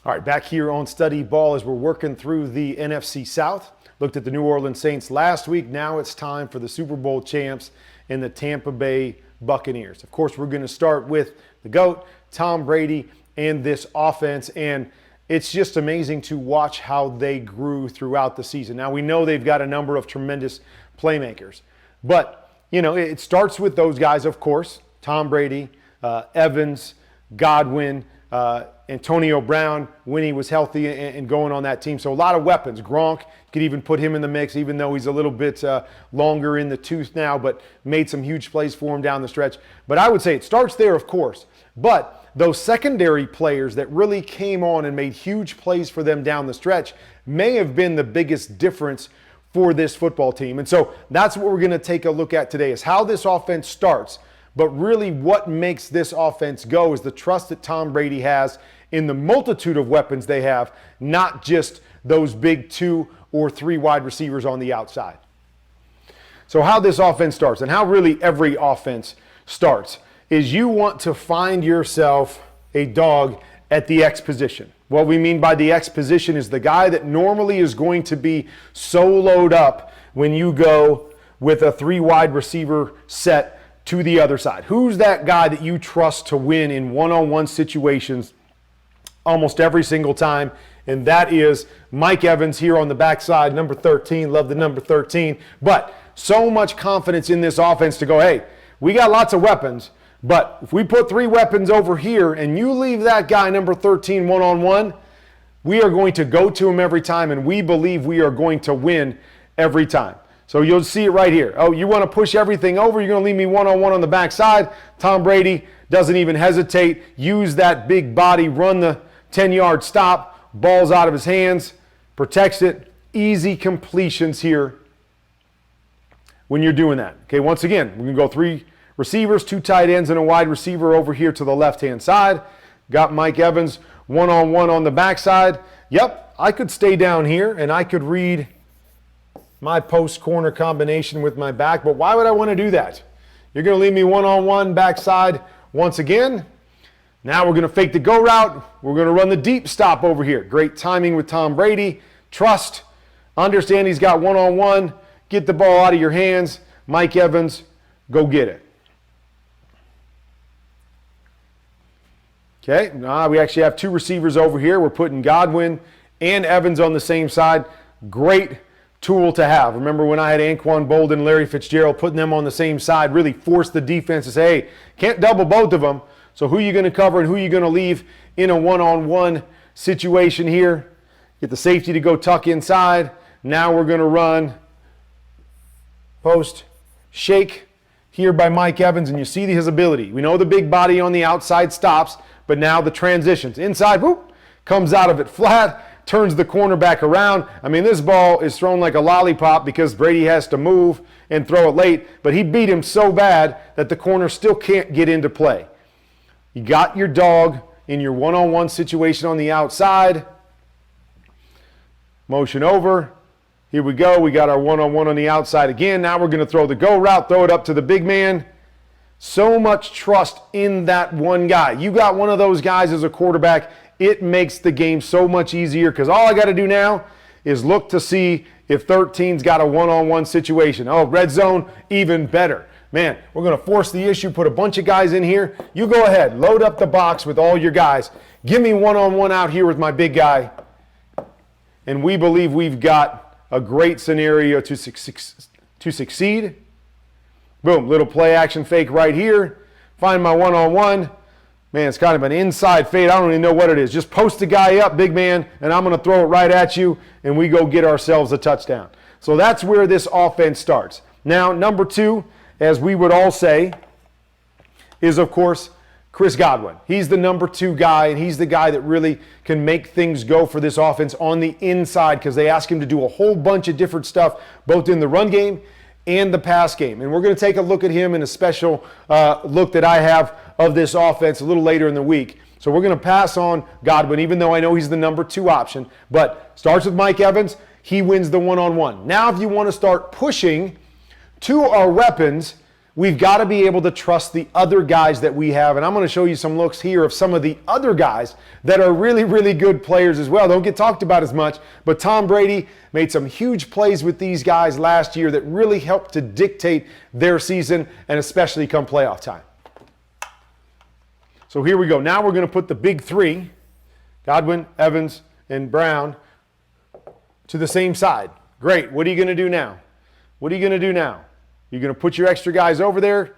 All right, back here on Study Ball as we're working through the NFC South. Looked at the New Orleans Saints last week. Now it's time for the Super Bowl champs and the Tampa Bay Buccaneers. Of course, we're going to start with the GOAT, Tom Brady, and this offense. And it's just amazing to watch how they grew throughout the season. Now, we know they've got a number of tremendous playmakers. But, you know, it starts with those guys, of course, Tom Brady, Evans, Godwin, Antonio Brown when he was healthy and going on that team. So a lot of weapons. Gronk, could even put him in the mix, even though he's a little bit longer in the tooth now, but made some huge plays for him down the stretch. But I would say it starts there, of course. But those secondary players that really came on and made huge plays for them down the stretch may have been the biggest difference for this football team. And so that's what we're going to take a look at today, is how this offense starts. But really what makes this offense go is the trust that Tom Brady has in the multitude of weapons they have, not just those big 2 or 3 wide receivers on the outside. So how this offense starts, and how really every offense starts, is you want to find yourself a dog at the X position. What we mean by the X position is the guy that normally is going to be soloed up when you go with a 3 wide receiver set to the other side. Who's that guy that you trust to win in one-on-one situations almost every single time? And that is Mike Evans here on the backside, number 13. Love the number 13. But so much confidence in this offense to go, hey, we got lots of weapons, but if we put 3 weapons over here and you leave that guy, number 13, one-on-one, we are going to go to him every time, and we believe we are going to win every time. So you'll see it right here. Oh, you want to push everything over? You're going to leave me one-on-one on the backside. Tom Brady doesn't even hesitate. Use that big body, run the 10-yard stop. Ball's out of his hands. Protects it. Easy completions here when you're doing that. Okay, once again, we're going to go 3 receivers, 2 tight ends, and a wide receiver over here to the left-hand side. Got Mike Evans one-on-one on the backside. Yep, I could stay down here, and I could read my post corner combination with my back, but why would I want to do that? You're going to leave me one-on-one backside once again. Now we're going to fake the go route. We're going to run the deep stop over here. Great timing with Tom Brady. Trust. Understand he's got one-on-one. Get the ball out of your hands. Mike Evans, go get it. Okay, we actually have 2 receivers over here. We're putting Godwin and Evans on the same side. Great tool to have. Remember when I had Anquan Bolden, Larry Fitzgerald, putting them on the same side, really forced the defense to say, hey, can't double both of them. So who are you going to cover and who are you going to leave in a one-on-one situation here? Get the safety to go tuck inside. Now we're going to run post shake here by Mike Evans, and you see his ability. We know the big body on the outside stops, but now the transitions. Inside, whoop, comes out of it flat, turns the cornerback around. I mean, this ball is thrown like a lollipop because Brady has to move and throw it late, but he beat him so bad that the corner still can't get into play. You got your dog in your one-on-one situation on the outside. Motion over. Here we go. We got our one-on-one on the outside again. Now we're going to throw the go route, throw it up to the big man. So much trust in that one guy. You got one of those guys as a quarterback, it makes the game so much easier because all I got to do now is look to see if 13's got a one-on-one situation. Oh, red zone, even better. Man, we're going to force the issue, put a bunch of guys in here. You go ahead, load up the box with all your guys. Give me one-on-one out here with my big guy. And we believe we've got a great scenario to succeed. Boom, little play action fake right here. Find my one-on-one. Man, it's kind of an inside fade. I don't even know what it is. Just post the guy up, big man, and I'm going to throw it right at you, and we go get ourselves a touchdown. So that's where this offense starts. Now, number 2, as we would all say, is, of course, Chris Godwin. He's the number 2 guy, and he's the guy that really can make things go for this offense on the inside because they ask him to do a whole bunch of different stuff, both in the run game and the pass game. And we're going to take a look at him in a special look that I have of this offense a little later in the week. So we're going to pass on Godwin, even though I know he's the number 2 option. But starts with Mike Evans. He wins the one-on-one. Now if you want to start pushing to our weapons, we've got to be able to trust the other guys that we have. And I'm going to show you some looks here of some of the other guys that are really, really good players as well. Don't get talked about as much, but Tom Brady made some huge plays with these guys last year that really helped to dictate their season, and especially come playoff time. So here we go. Now we're going to put the big three, Godwin, Evans, and Brown, to the same side. Great. What are you going to do now? What are you going to do now? You're going to put your extra guys over there?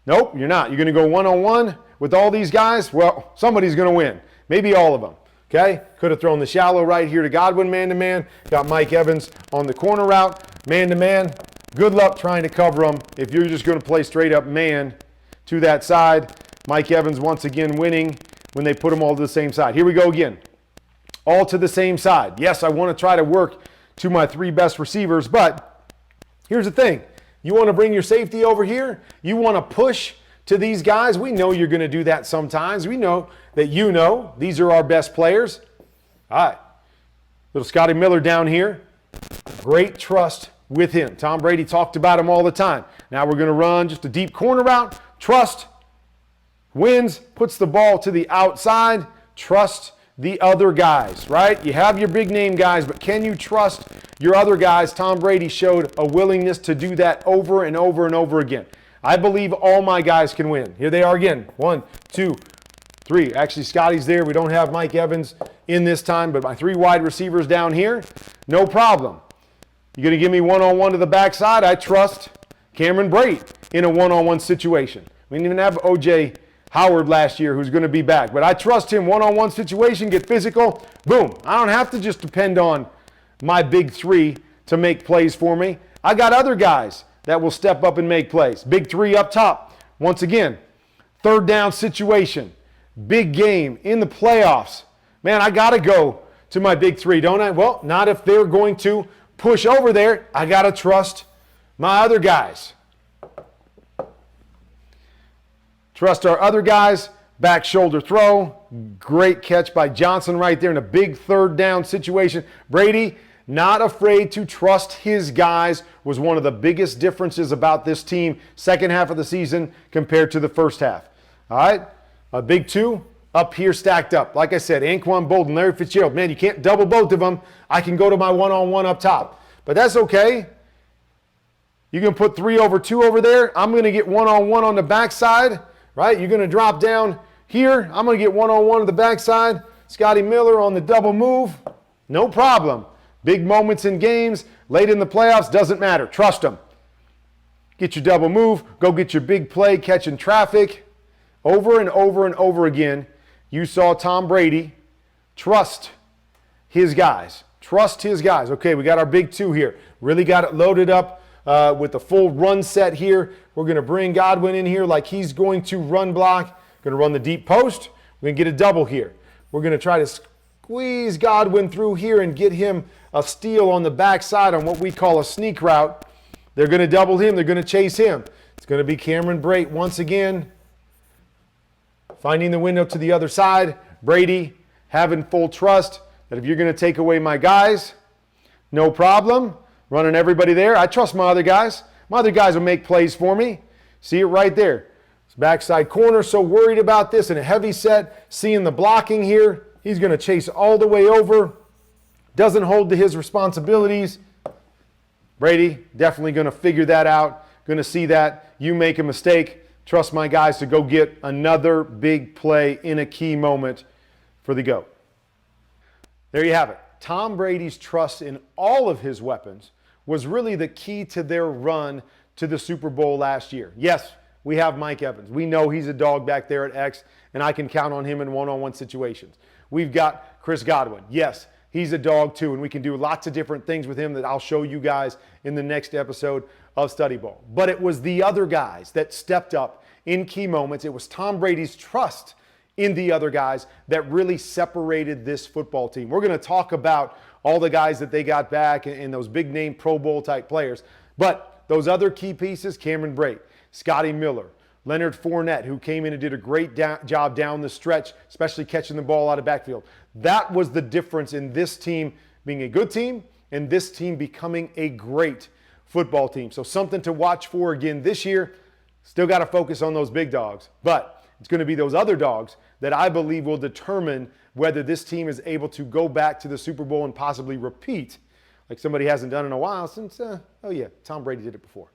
Nope, you're not. You're going to go one-on-one with all these guys? Well, somebody's going to win. Maybe all of them. Okay? Could have thrown the shallow right here to Godwin man-to-man. Got Mike Evans on the corner route, man-to-man. Good luck trying to cover them if you're just going to play straight-up man to that side. Mike Evans once again winning when they put them all to the same side. Here we go again. All to the same side. Yes, I want to try to work to my three best receivers, but here's the thing. You want to bring your safety over here? You want to push to these guys? We know you're going to do that sometimes. We know that these are our best players. All right. Little Scotty Miller down here. Great trust with him. Tom Brady talked about him all the time. Now we're going to run just a deep corner route. Trust. Wins. Puts the ball to the outside. Trust the other guys, right? You have your big name guys, but can you trust your other guys? Tom Brady showed a willingness to do that over and over and over again. I believe all my guys can win. Here they are again. 1, 2, 3. Actually, Scotty's there. We don't have Mike Evans in this time, but my three wide receivers down here, no problem. You're going to give me one-on-one to the backside? I trust Cameron Brate in a one-on-one situation. We didn't even have O.J. Howard last year, who's going to be back. But I trust him one-on-one situation, get physical, boom. I don't have to just depend on my big three to make plays for me. I got other guys that will step up and make plays. Big three up top. Once again, third down situation, big game in the playoffs. Man, I got to go to my big three, don't I? Well, not if they're going to push over there. I got to trust my other guys. Trust our other guys. Back shoulder throw. Great catch by Johnson right there in a big third down situation. Brady, not afraid to trust his guys, was one of the biggest differences about this team second half of the season compared to the first half. All right, a big two up here stacked up. Like I said, Anquan Bolden, Larry Fitzgerald. Man, you can't double both of them. I can go to my one-on-one up top. But that's okay. You can put 3 over 2 over there. I'm going to get one-on-one on the backside. Right? You're going to drop down here. I'm going to get one-on-one on the backside. Scotty Miller on the double move. No problem. Big moments in games, late in the playoffs, doesn't matter. Trust them. Get your double move. Go get your big play catching traffic. Over and over and over again, you saw Tom Brady trust his guys. Trust his guys. Okay, we got our big two here. Really got it loaded up with the full run set here. We're going to bring Godwin in here like he's going to run block. Going to run the deep post. We're going to get a double here. We're going to try to squeeze Godwin through here and get him a steal on the backside on what we call a sneak route. They're going to double him. They're going to chase him. It's going to be Cameron Brate once again. Finding the window to the other side. Brady having full trust that if you're going to take away my guys, no problem. Running everybody there. I trust my other guys. My other guys will make plays for me. See it right there. It's backside corner, so worried about this in a heavy set. Seeing the blocking here. He's going to chase all the way over. Doesn't hold to his responsibilities. Brady definitely going to figure that out. Going to see that. You make a mistake. Trust my guys to go get another big play in a key moment for the GOAT. There you have it. Tom Brady's trust in all of his weapons was really the key to their run to the Super Bowl last year. Yes, we have Mike Evans. We know he's a dog back there at X, and I can count on him in one-on-one situations. We've got Chris Godwin. Yes, he's a dog too, and we can do lots of different things with him that I'll show you guys in the next episode of StudyBall. But it was the other guys that stepped up in key moments. It was Tom Brady's trust in the other guys that really separated this football team. We're going to talk about all the guys that they got back and those big name Pro Bowl type players. But those other key pieces, Cameron Brate, Scotty Miller, Leonard Fournette, who came in and did a great job down the stretch, especially catching the ball out of backfield. That was the difference in this team being a good team and this team becoming a great football team. So something to watch for again this year. Still got to focus on those big dogs, but it's going to be those other dogs that I believe will determine whether this team is able to go back to the Super Bowl and possibly repeat like somebody hasn't done in a while since, Tom Brady did it before.